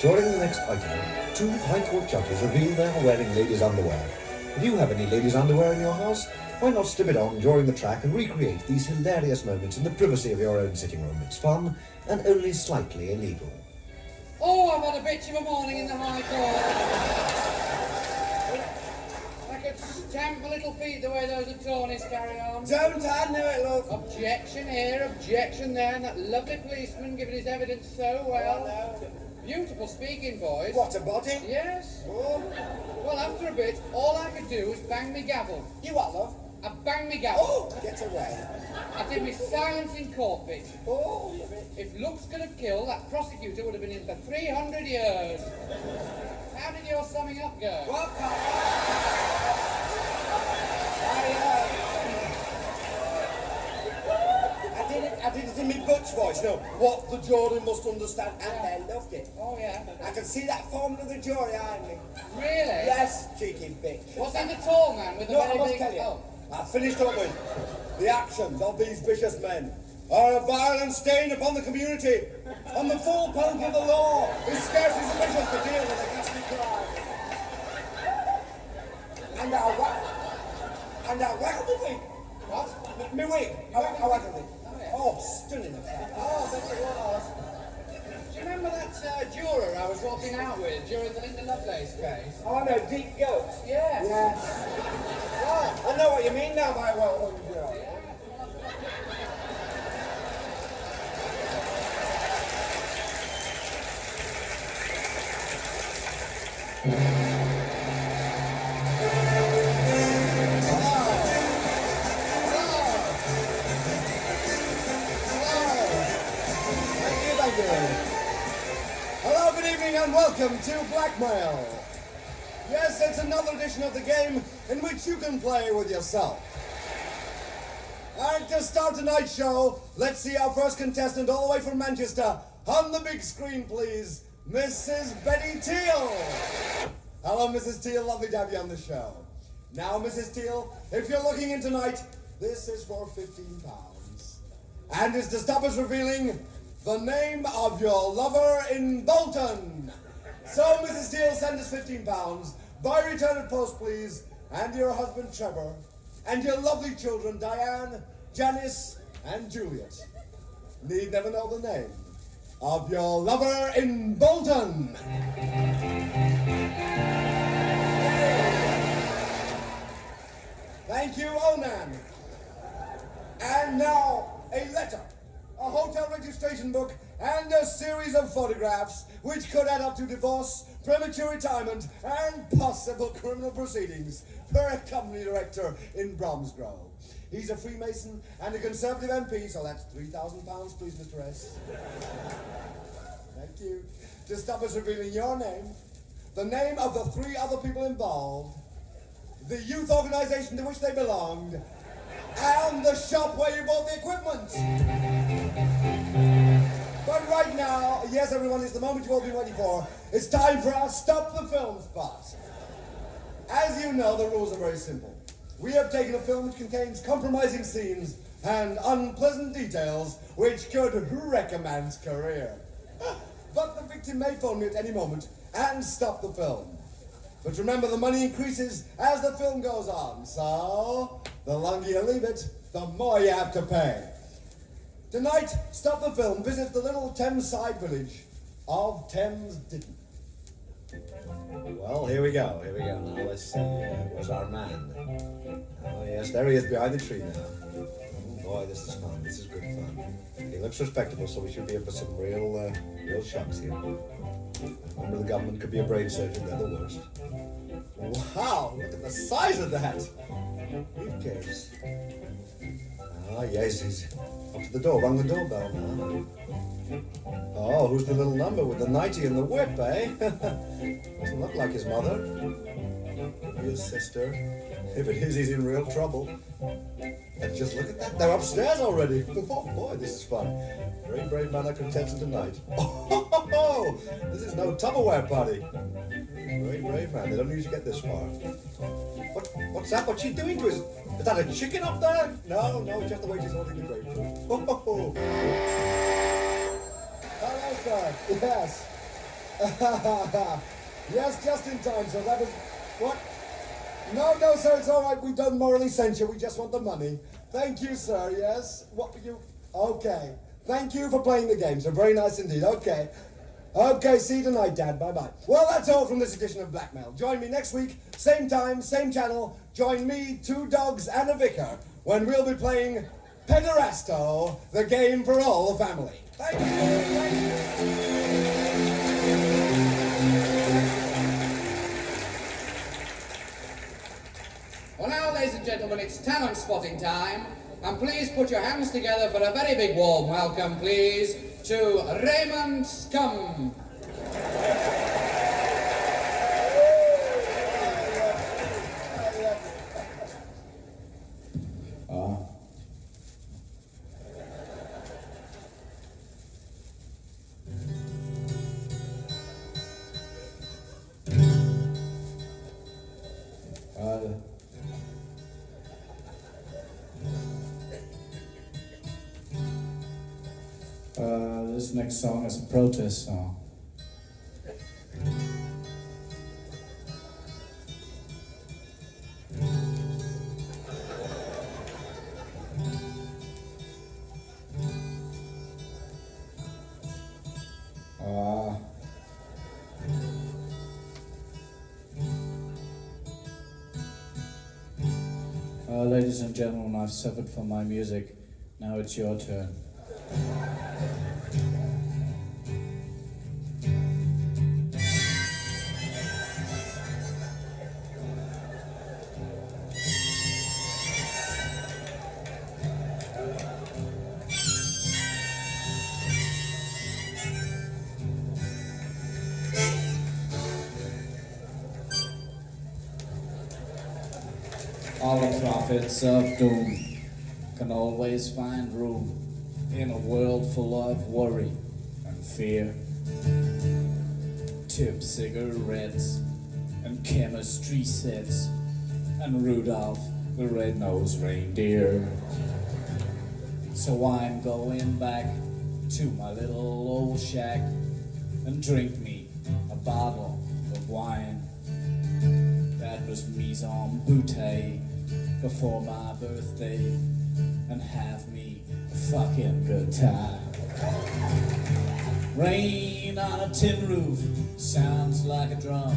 During the next item, 2 High Court judges reveal they are wearing ladies' underwear. If you have any ladies' underwear in your house, why not slip it on during the track and recreate these hilarious moments in the privacy of your own sitting room? It's fun and only slightly illegal. Oh, I've had a bitch of a morning in the High Court. I could stamp my little feet the way those attorneys carry on. Don't I know it, love? Objection here, objection there, and that lovely policeman giving his evidence so well. Beautiful speaking voice. What, a body? Yes. Oh. Well, after a bit, all I could do was bang me gavel. You what, love? I banged me gavel. Oh, get away. I did me silence in court, bitch. Oh, you bitch. If looks could have killed, that prosecutor would have been in for 300 years. How did your summing up go? What? I did it in my butch voice. No, what the jury must understand, and they loved it. Oh, yeah. I can see that foreman of the jury behind me. Really? Yes, cheeky bitch. Was he the tall man with the No, very I must big... tell you. Oh. I finished up with the actions of these vicious men are a violent stain upon the community, and the full penalty of the law is scarcely sufficient to deal with a ghastly crime. And I waggled the wig. What? My wig. I waggled it. Oh, stunning effect. Oh, but it was. Do you remember that juror I was walking out with during the Linda Lovelace case? Oh, I know, deep goat. Yes. Yes. Well, I know what you mean now, my well-hung girl. Hello, good evening, and welcome to Blackmail. Yes, it's another edition of the game in which you can play with yourself. And to start tonight's show, let's see our first contestant all the way from Manchester. On the big screen, please, Mrs. Betty Teal. Hello, Mrs. Teal, lovely to have you on the show. Now, Mrs. Teal, if you're looking in tonight, this is for £15. And is to stop us revealing the name of your lover in Bolton. So, Mrs. Teal, send us £15 by return of post, please, and your husband Trevor, and your lovely children Diane, Janice, and Juliet. Need never know the name of your lover in Bolton. Thank you, Onan. And now, a letter, a hotel registration book, and a series of photographs which could add up to divorce, premature retirement, and possible criminal proceedings for a company director in Bromsgrove. He's a Freemason and a Conservative MP, so that's £3,000, please, Mr. S. Thank you. To stop us revealing your name, the name of the 3 other people involved, the youth organisation to which they belonged, and the shop where you bought the equipment. But right now, yes, everyone, it's the moment you've all been waiting for. It's time for our Stop the Film spot. As you know, the rules are very simple. We have taken a film which contains compromising scenes and unpleasant details which could wreck a man's career. But the victim may phone me at any moment and stop the film. But remember, the money increases as the film goes on, so the longer you leave it, the more you have to pay. Tonight, Stop the Film visits the little Thames-side village of Thames Ditton. Well, here we go. Now, let's see. Where's our man? Oh, yes, there he is behind the tree now. Oh, boy, this is fun. This is good fun. He looks respectable, so we should be in for some real shocks here. Remember, the government could be a brain surgeon. They're the worst. Wow, look at the size of that. Briefcase. Ah, yes, he's up to the door. Rung the doorbell now. Oh, who's the little number with the nightie and the whip, eh? Doesn't look like his mother. His sister. If it is, he's in real trouble. And just look at that. They're upstairs already. Oh, boy, this is fun. Very brave man, I contested tonight. Oh, this is no Tupperware party. Very brave man. They don't usually get this far. What's that? What's she doing to his... Is that a chicken up there? No, just the way she's holding the grapefruit. Oh. Hello, sir. Yes. Yes, just in time, sir. That was... What? No, no, sir, it's all right. We don't morally censure. We just want the money. Thank you, sir, yes. What were you... Okay. Thank you for playing the game, sir. Very nice indeed. Okay. Okay, see you tonight, Dad. Bye-bye. Well, that's all from this edition of Blackmail. Join me next week, same time, same channel. Join me, 2 dogs, and a vicar, when we'll be playing Pederasto, the game for all the family. Thank you. Thank you. Well, now, ladies and gentlemen, it's talent spotting time. And please put your hands together for a very big warm welcome, please, to Raymond Scum. This next song is a protest song. Ladies and gentlemen, I've suffered for my music. Now it's your turn. All the prophets of doom can always find room in a world full of worry and fear. Tip cigarettes and chemistry sets and Rudolph the red-nosed reindeer. So I'm going back to my little old shack and drink me a bottle of wine. That was mise en bouteille before my birthday, and have me a fucking good time. Rain on a tin roof sounds like a drum.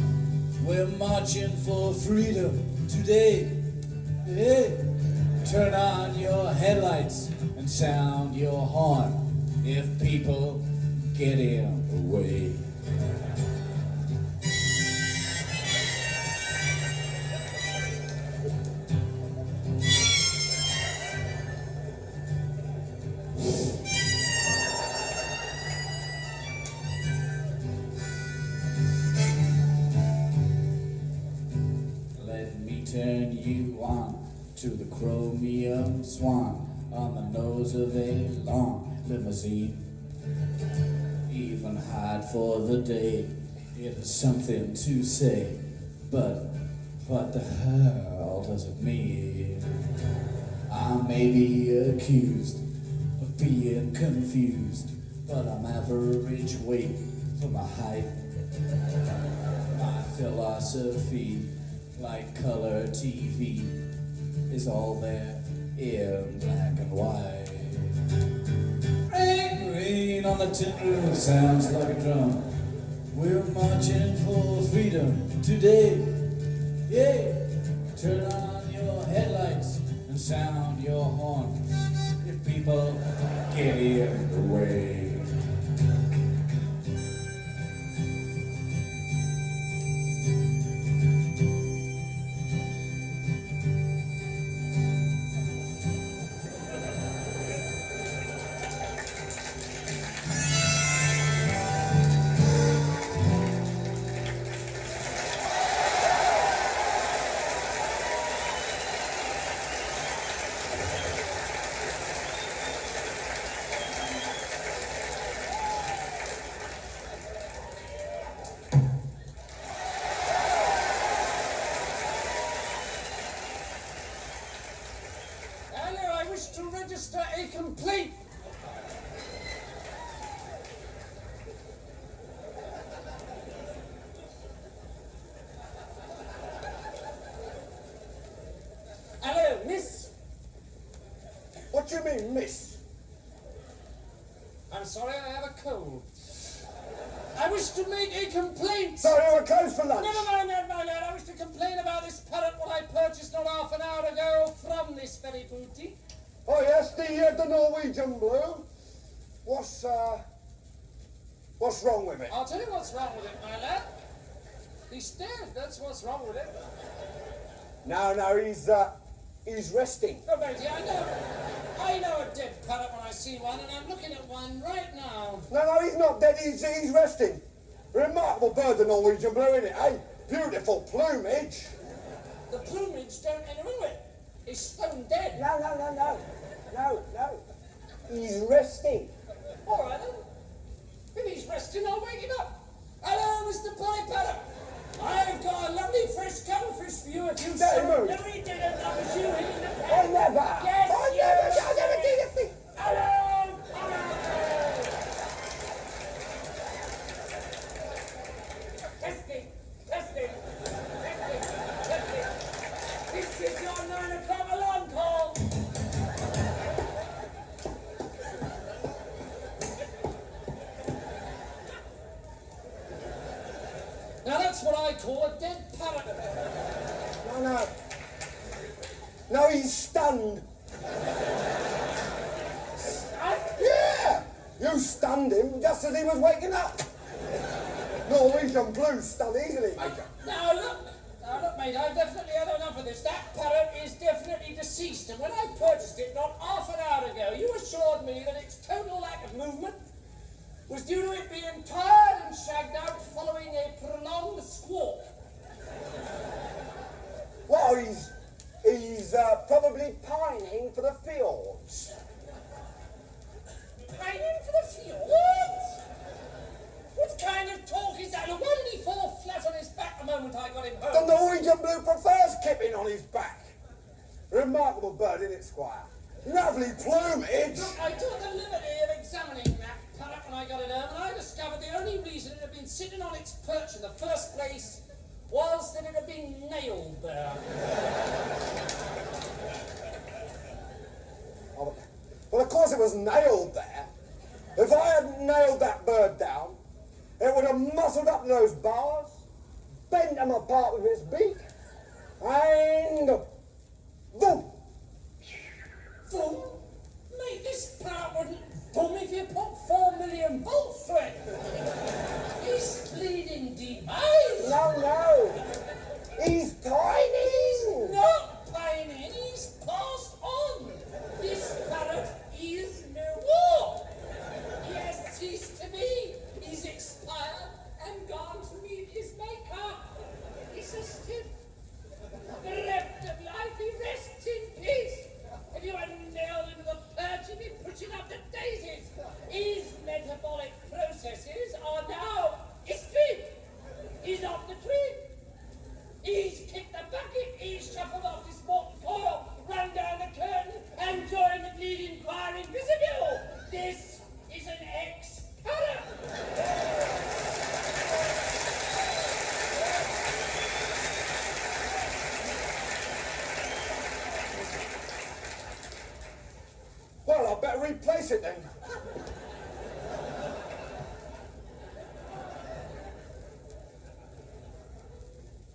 We're marching for freedom today. Hey, turn on your headlights and sound your horn if people get in the way. Turn you on to the chromium swan on the nose of a long limousine. Even hide for the day, it is something to say, but what the hell does it mean? I may be accused of being confused, but I'm average weight for my height. My philosophy, like color TV, is all there in black and white. Rain, rain on the tin roof sounds like a drum. We're marching for freedom today. Yeah, turn on your headlights and sound your horn if people get in the way. do you mean, miss? I'm sorry, I have a cold. I wish to make a complaint. Sorry, we're closed for lunch. Never mind that, my lad. I wish to complain about this parrot what I purchased not half an hour ago from this very boutique. Oh yes, the Norwegian blue. What's wrong with it? I'll tell you what's wrong with it, my lad. He's dead. That's what's wrong with it. No, he's resting. Oh, matey, I know a dead parrot when I see one, and I'm looking at one right now. No, he's not dead, he's resting. Remarkable bird, the Norwegian blue, isn't it, eh? Beautiful plumage. The plumage don't enter into it. He's stone dead. No. He's resting. All right, then. If he's resting, I'll wake him up. Hello, Mr. Polly Parrot. I've got a lovely fresh cuttlefish for you if you Don't move. No, he didn't. That was you hitting the pen. I never. Yes, I never did a thing. Hello. Testing. This is your 9 o'clock alarm call. Now that's what I call a dead parrot. No, he's stunned. Yeah! You stunned him just as he was waking up. Norwegian blue stunned easily, Major. Now look, mate, I've definitely had enough of this. That parrot is definitely deceased, and when I purchased it not half an hour ago, you assured me that its total lack of movement was due to it being tired and shagged out following a prolonged squawk. Well, he's probably pining for the fjords. Pining for the fjords? What kind of talk is that? And why did he fall flat on his back the moment I got him The home? Norwegian blue prefers kipping on his back. Remarkable bird, isn't it, Squire? Lovely plumage. Look, I took the liberty of examining that parrot when I got it home, and I discovered the only reason it had been sitting on its perch in the first place was that it had been nailed there. Well, of course it was nailed there. If I hadn't nailed that bird down, it would have muscled up those bars, bent them apart with its beak, and boom! Fool! Mate, this parrot wouldn't boom if you put 4 million bolts through it. He's bleeding demise. No. He's pining. He's not pining, he's passed on. This parrot is no more. He has ceased to be. He's expired and gone to meet his maker. He's a stiff. Bereft of life, he rests in peace. If you hadn't nailed him to the perch, he'd be pushing up the daisies. His metabolic processes are now history. He's off the tree. He's kicked the bucket. He's shuffled off his molten coil, run down the curtain, and joined the bleeding choir in vestibule. This is an ex-parrot. Well, I'd better replace it then.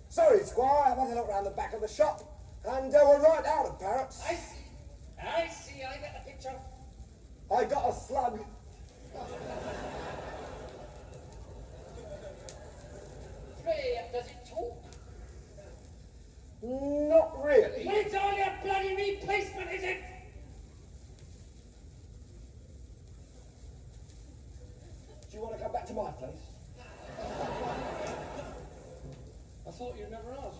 Sorry, Squire, I've had a look round the back of the shop, and we're right out of parrots. I see, I get the picture. I got a slug. Pray, does it talk? Not really. Well, it's only a bloody replacement, is it? Do you want to come back to my place? I thought you'd never ask.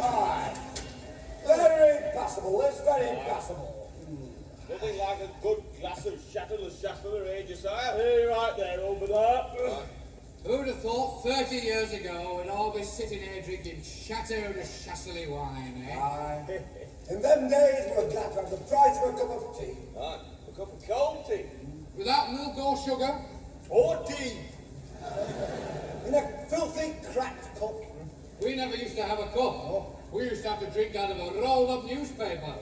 Aye. Very possible, this, very possible. Nothing like a good glass of Chateau Chateau, eh, Josiah? Hey, right there, over there. Who'd have thought 30 years ago we'd all be sitting here drinking Chateau de Chasselet wine, eh? Aye. In them days, we were glad to have the price of a cup of tea. Right, a cup of cold tea. Without milk or sugar? Or tea. In a filthy, cracked cup. We never used to have a cup. We used to have to drink out of a rolled-up newspaper.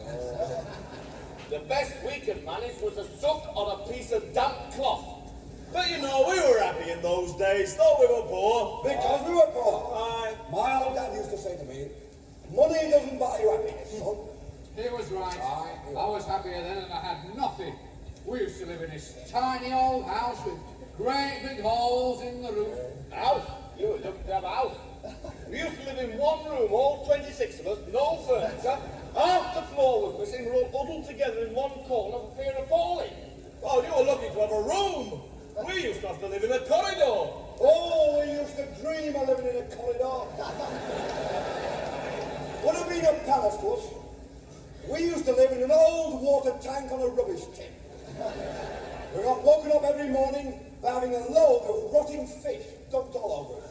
The best we could manage was a suck on a piece of damp cloth. But you know, we were happy in those days, though we were poor. Because we were poor. Aye. My old dad used to say to me, money doesn't buy you happiness, son. He was right. I was happier then and I had nothing. We used to live in this tiny old house with great big holes in the roof. House? You were lucky to have a house. We used to live in one room, all 26 of us, no furniture. Half the floor was missing, we were all huddled together in one corner for fear of falling. Oh, you were lucky to have a room. We used to have to live in a corridor. Oh, we used to dream of living in a corridor. Would have been a palace to us. We used to live in an old water tank on a rubbish tip. We got woken up every morning by having a load of rotting fish dumped all over us.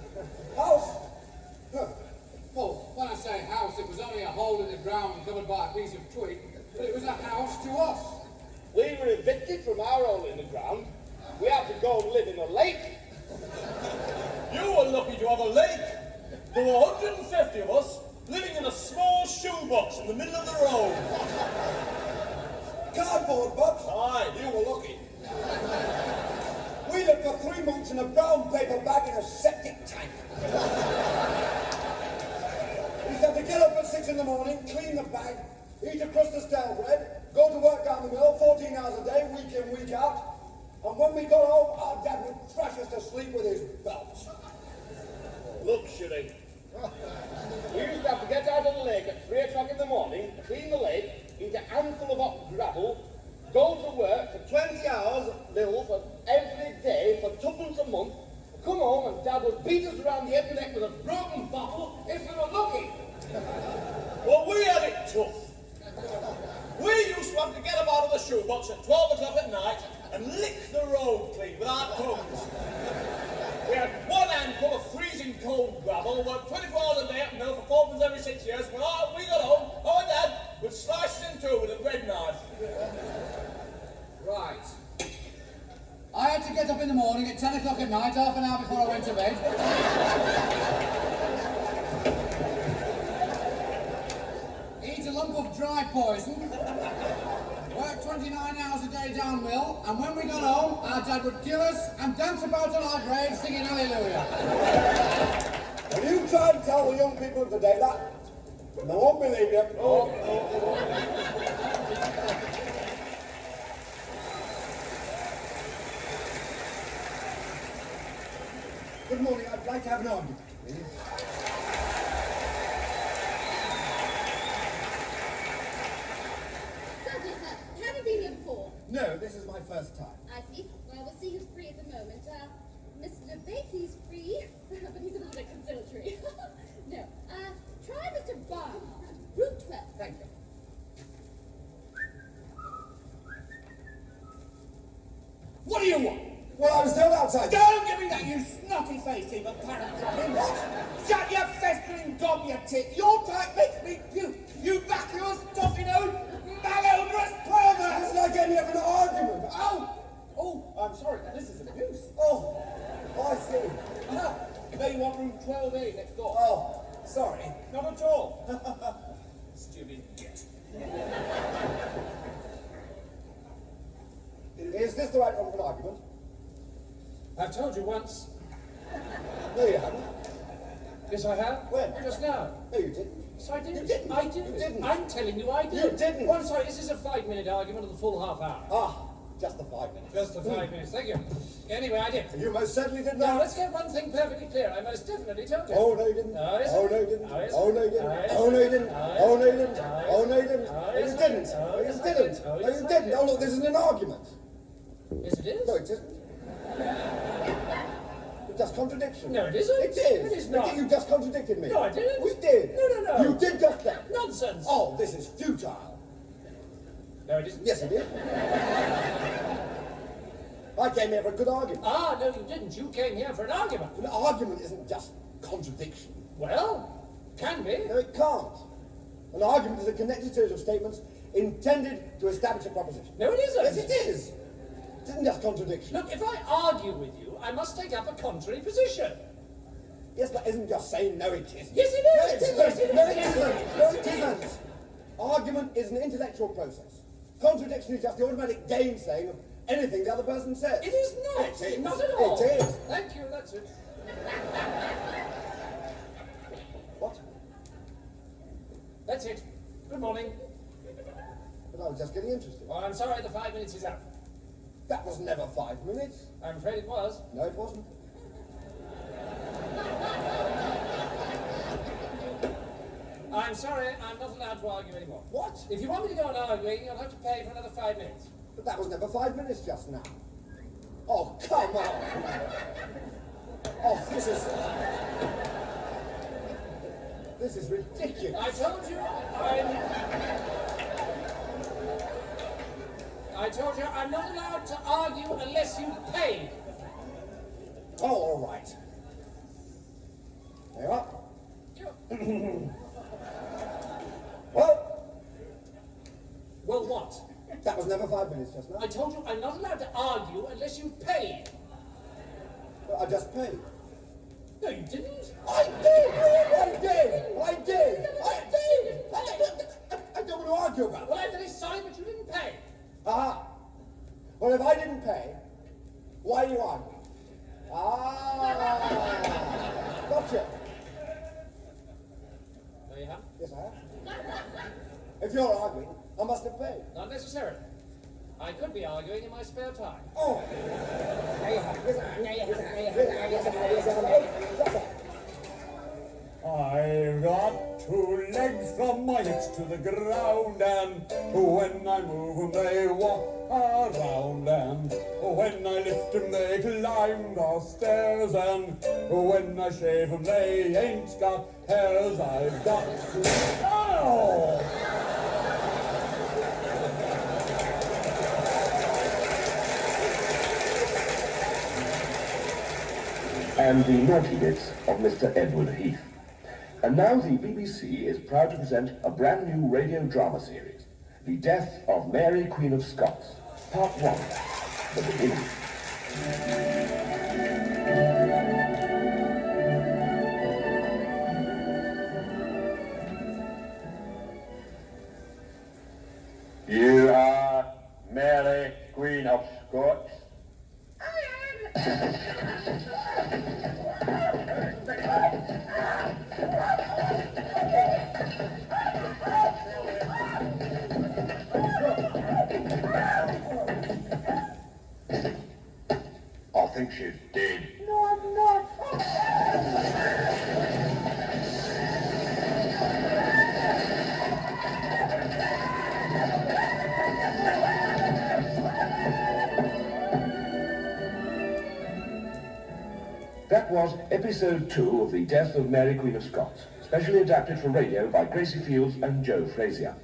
House? Huh. Well, when I say house, it was only a hole in the ground covered by a piece of twig, but it was a house to us. We were evicted from our hole in the ground. We had to go and live in a lake. You were lucky to have a lake. There were 150 of us living in a small shoebox in the middle of the road. Cardboard box? Aye, you were lucky. We lived for 3 months in a brown paper bag in a septic tank. We used to have to get up at 6 in the morning, clean the bag, eat a crust of stale bread, go to work down the mill 14 hours a day, week in, week out. And when we got home, our dad would thrash us to sleep with his belt. Luxury. We used to have to get out of the lake at 3 o'clock in the morning, clean the lake, eat a handful of hot gravel, go to work for 20 hours mill for every day for twopence a month, come home and Dad would beat us around the head and neck with a broken bottle if we were lucky. Well, we had it tough. We used to have to get up out of the shoebox at 12 o'clock at night and lick the road clean with our tongues. We had one handful of freezing cold gravel, worked 24 hours a day at the mill for 4 months every 6 years. When we got home, our Dad would slice it in two with a bread knife. Right. I had to get up in the morning at 10 o'clock at night, half an hour before I went to bed. Eat a lump of dry poison. Work 29 hours a day downmill, and when we got home, our Dad would kill us and dance about on our graves singing Hallelujah. Will you try and tell the young people of today that? They won't believe you. Oh. Good morning. I'd like to have an argument, please. Have you been here before? No, this is my first time. I see. Well, we'll see who's free at the moment. Mr. Bakey's free, but he's a little bit conciliatory. No. Try Mr. Barnard, route 12. Thank you. What do you want? Well, I was still outside. Don't give me that, you snotty face, even parrot dropping. What? Shut your festering gob, you tit. Your type makes me puke. You vacuous, stuffy nose, malodorous pervert. It's like any of an argument. Oh, I'm sorry, now this is abuse. Oh, I see. Now you want room 12A next door. Oh, sorry. Not at all. Stupid git. Is this the right room for an argument? I've told you once. No, you haven't. Yes, I have. When? Just now. No, you didn't. Yes, I did. You didn't. I did. You didn't. I'm telling you, I did. You didn't. Oh, I'm sorry, is this a 5-minute argument or the full half hour? Ah, just the 5 minutes. Just the 5 minutes, thank you. Anyway, I did. You most certainly did Now, not. let's get one thing perfectly clear. I most definitely told you. Oh, no, you didn't. No, yes, Oh, I no, you did. didn't. No, yes, Oh, no, you I didn't. did. Oh, no, you didn't. No, Oh, no, you yes, didn't. I did. Oh, no, you didn't. No, Oh, yes, you I didn't. did. No, Oh, you yes, I didn't. did. Oh, Oh, yes, you I didn't. did. Oh, look, this is an argument. Yes, it is. No, it isn't. It's just contradiction. No, it isn't. It is. It is not. You just contradicted me. No, I didn't. We did. No. You did just that. Nonsense. Oh, this is futile. No, it isn't. Yes, it is. I came here for a good argument. Ah, no, you didn't. You came here for an argument. An argument isn't just contradiction. Well, can be. No, it can't. An argument is a connected series of statements intended to establish a proposition. No, it isn't. Yes, it is. isn't just contradiction. Look, if I argue with you, I must take up a contrary position. Yes, but isn't just saying no it isn't. Yes, it No, is. it isn't. Yes, it is. No, it Yes, isn't. it is. No, it isn't. Argument is an intellectual process. Contradiction is just the automatic gainsaying of anything the other person says. It is not. It is. Not at all. It is. Thank you, that's it. What? That's it. Good morning. But I was just getting interested. Oh, I'm sorry, the 5 minutes is up. That was never 5 minutes. I'm afraid it was. No, it wasn't. I'm sorry, I'm not allowed to argue anymore. What? If you want me to go on arguing, you'll have to pay for another 5 minutes. But that was never 5 minutes just now. Oh, come on. Oh, this is ridiculous. I told you I'm not allowed to argue unless you pay. Oh, all right. There you are. Well, what? That was never 5 minutes just now. I told you I'm not allowed to argue unless you pay. But I just paid. No, you didn't. I did! I don't want to argue about it. Well, Anthony signed, but you didn't pay. Ah. Well, if I didn't pay, why are you arguing? Ah. Gotcha. No, you haven't. Yes, I have. If you're arguing, I must have paid. Not necessarily. I could be arguing in my spare time. Oh. I've got 2 legs from my hips to the ground, and when I move 'em they walk around, and when I lift 'em they climb the stairs, and when I shave 'em they ain't got hairs. I've got 2... Oh! And the naughty bits of Mr. Edward Heath. And now the BBC is proud to present a brand new radio drama series, The Death of Mary, Queen of Scots, Part 1, The Beginning. You are Mary, Queen of Scots? I think she's dead. No, I'm not. That was episode 2 of The Death of Mary, Queen of Scots, specially adapted for radio by Gracie Fields and Joe Frazier.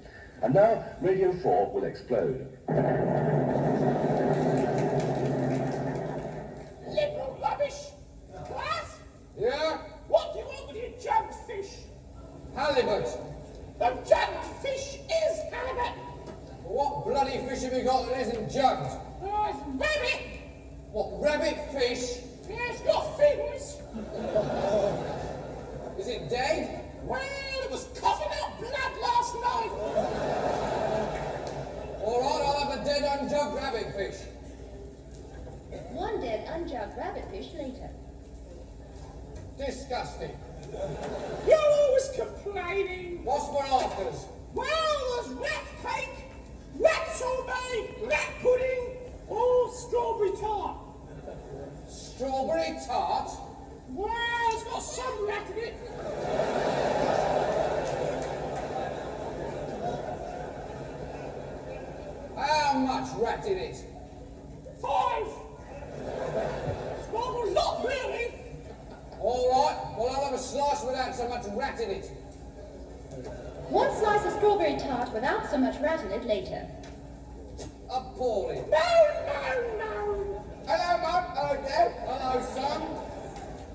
And now, Radio 4 will explode. Liberal rubbish! Class? Yeah? What do you want with your jugged fish? Halibut. The jugged fish is halibut! What bloody fish have you got that isn't jugged? It's rabbit! What, rabbit fish? Yes, got fins! Is it dead? Well, it was coughing out blood last night! All right, I'll have a dead unjugged rabbit fish. One dead unjugged rabbitfish later. Disgusting. You're always complaining! What's for afters? Well, there's rat cake, rat sorbet, rat pudding, or strawberry tart. Strawberry tart? Well, it's got some rat in it. How much rat in it? 5. It's not a lot, really. All right, well, I'll have a slice without so much rat in it. One slice of strawberry tart without so much rat in it later. Appalling. No. Hello, Mum. Hello, Dad. Hello, son.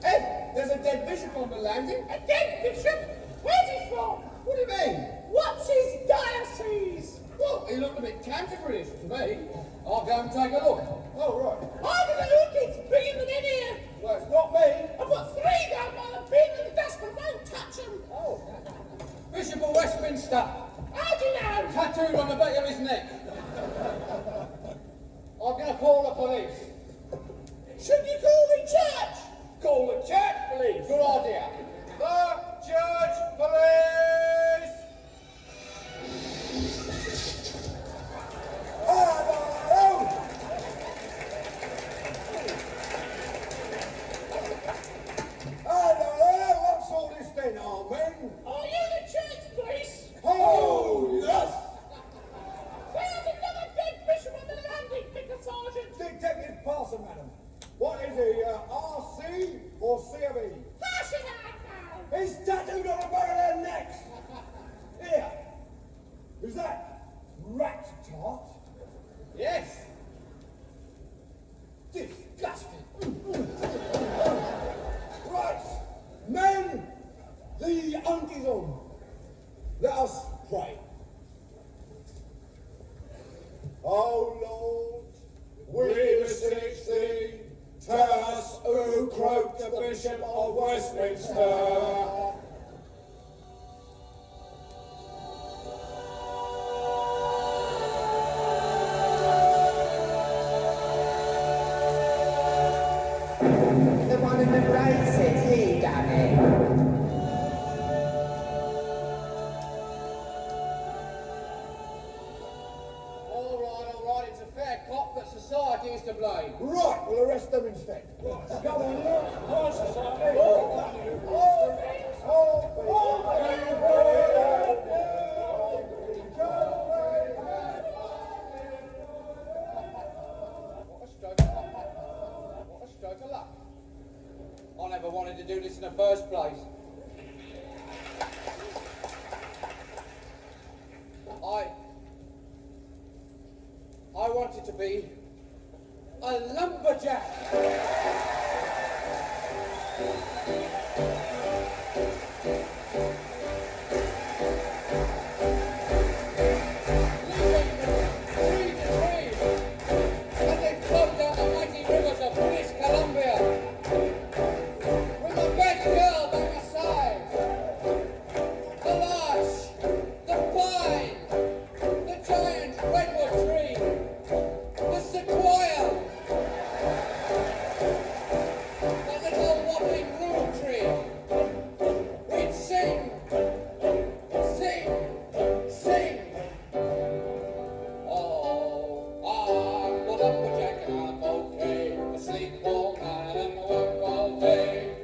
Ed, there's a dead bishop on the landing. A dead bishop? Where's he from? What do you mean? What's his diocese? Well, he looked a bit canterbury to me. I'll go and take a look. Oh, right. I don't know who keeps bringing them in here. Well, it's not me. I put 3 down by the bin and the dustman won't touch them. Oh. Bishop of Westminster. How do you know? Tattooed on the back of his neck. I'm going to call the police. Should you call the church? Call the church police. Good idea. The church police. Hello, what's all this then, Armin? Are you the church police? Oh, yes! There's another dead bishop on the landing, Vicar Sergeant. Detective Parson, madam. What is he, RC or COE? Pass it out now. He's tattooed on the back of their necks! Here. Who's that? Rat tart? Yes. Disgusting. Right. Men, the hunt is on. Let us pray. Oh Lord, we beseech thee, tell us who croaked the Bishop of Westminster. The one in the braces, he done it. All right, it's a fair cop, but society is to blame. Right, we'll arrest them instead. Come on, look. What a stroke of luck. I never wanted to do this in the first place. I wanted to be a lumberjack.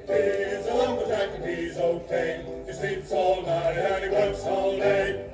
He's a lumberjack and he's okay. He sleeps all night and he works all day.